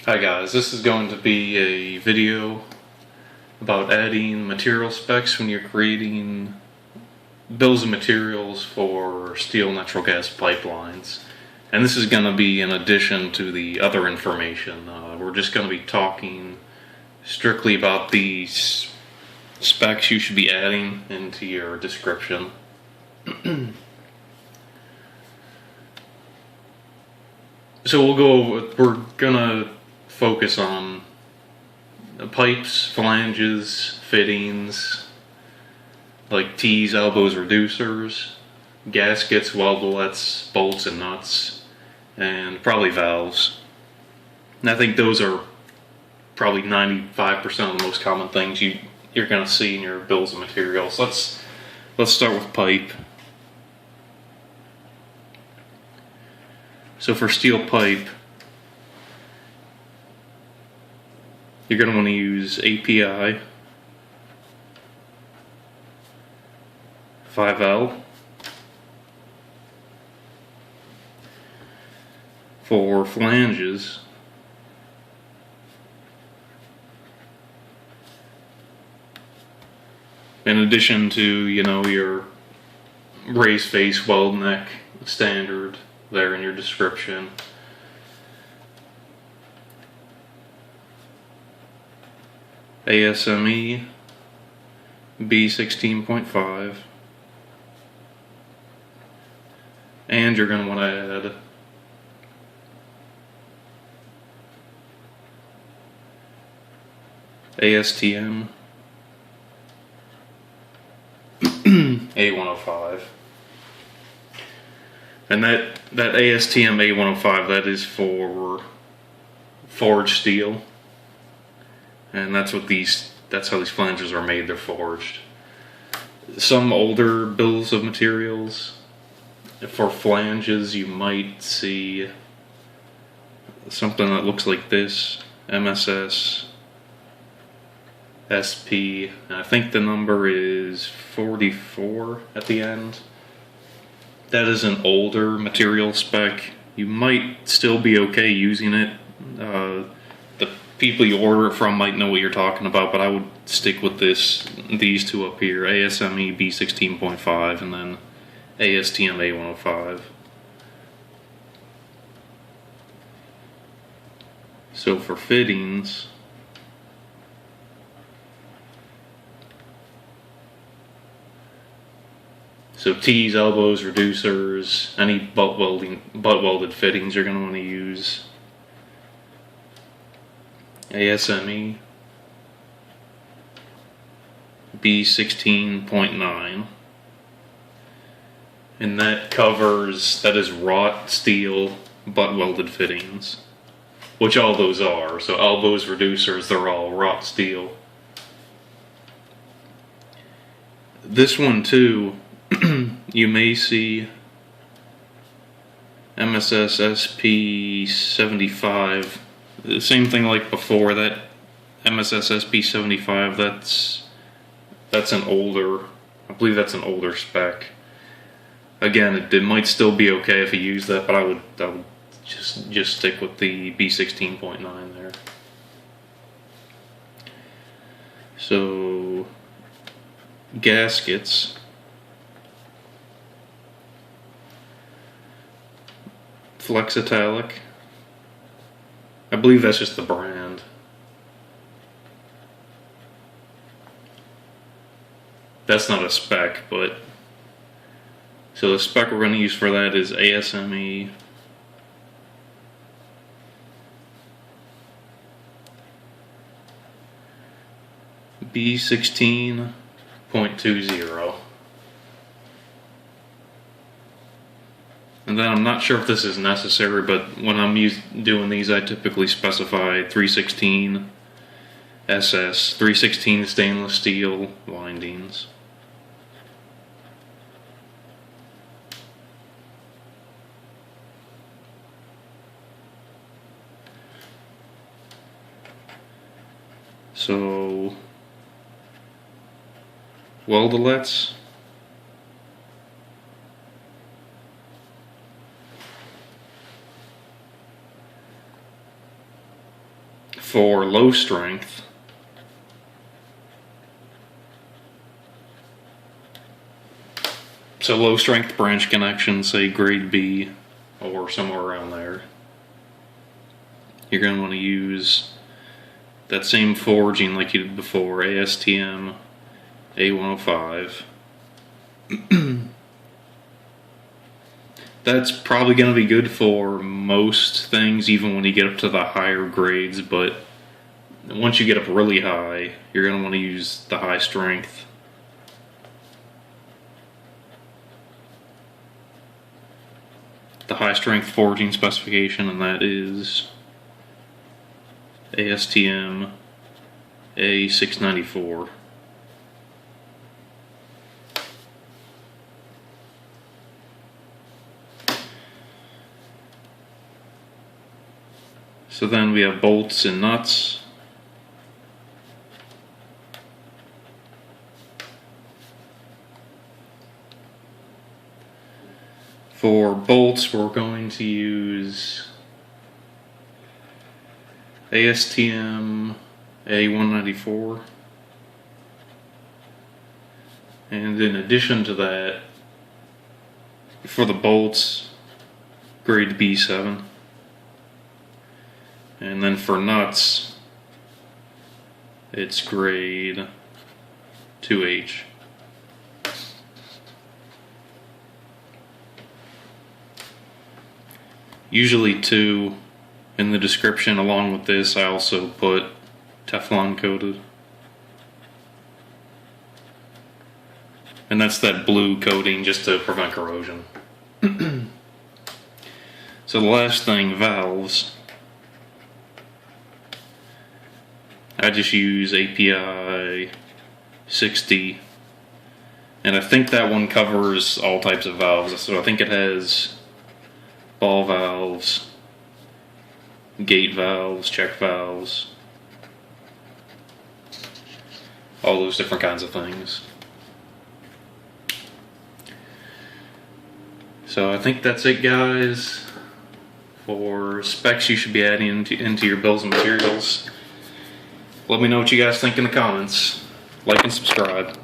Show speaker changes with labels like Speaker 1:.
Speaker 1: Hi guys, this is going to be a video about adding material specs when you're creating bills of materials for steel natural gas pipelines. And this is going to be in addition to the other information. We're just going to be talking strictly about the specs you should be adding into your description. So we're gonna focus on pipes, flanges, fittings, like T's, elbows, reducers, gaskets, weldolets, bolts and nuts, and probably valves. And I think those are probably 95% of the most common things you're gonna see in your bills of materials. Let's start with pipe. So for steel pipe, you're going to want to use API, 5L. For flanges, in addition to, your raised face weld neck standard there in your description, ASME B16.5, and you're going to want to add ASTM A105. And that ASTM A105, that is for forged steel. And that's how these flanges are made, they're forged. Some older bills of materials, for flanges you might see something that looks like this, MSS SP, and I think the number is 44 at the end. That is an older material spec. You might still be okay using it. The people you order it from might know what you're talking about, but I would stick with these two up here, ASME B16.5 and then ASTM A105. So for fittings, so T's, elbows, reducers, any butt welded fittings, you're going to want to use ASME B16.9, and that is wrought steel butt welded fittings, which all those are. So elbows, reducers, they're all wrought steel. This one too, you may see MSS SP 75. The same thing like before, that MSS SP 75, that's an older, I believe that's an older spec. Again, it might still be okay if you use that, but I would just stick with the B16.9 there. So gaskets, Flexitalic, I believe that's just the brand. That's not a spec, but so the spec we're going to use for that is ASME B16.20. And then I'm not sure if this is necessary, but when I'm doing these, I typically specify 316 SS, 316 stainless steel windings. So weldolets, For low strength, so low strength branch connection, say grade B or somewhere around there, you're going to want to use that same forging like you did before, ASTM A105. That's probably going to be good for most things, even when you get up to the higher grades, but once you get up really high, you're going to want to use the high strength. The high strength forging specification, and that is ASTM A694. So then we have bolts and nuts. For bolts, we're going to use ASTM A194. And in addition to that, for the bolts, grade B7. And then for nuts, it's grade 2H. Usually 2. In the description along with this, I also put Teflon coated. And that's that blue coating just to prevent corrosion. So the last thing, valves. I just use API 60, and I think that one covers all types of valves. So I think it has ball valves, gate valves, check valves, all those different kinds of things. So I think that's it, guys, for specs you should be adding into your bills of materials. Let me know what you guys think in the comments. Like and subscribe.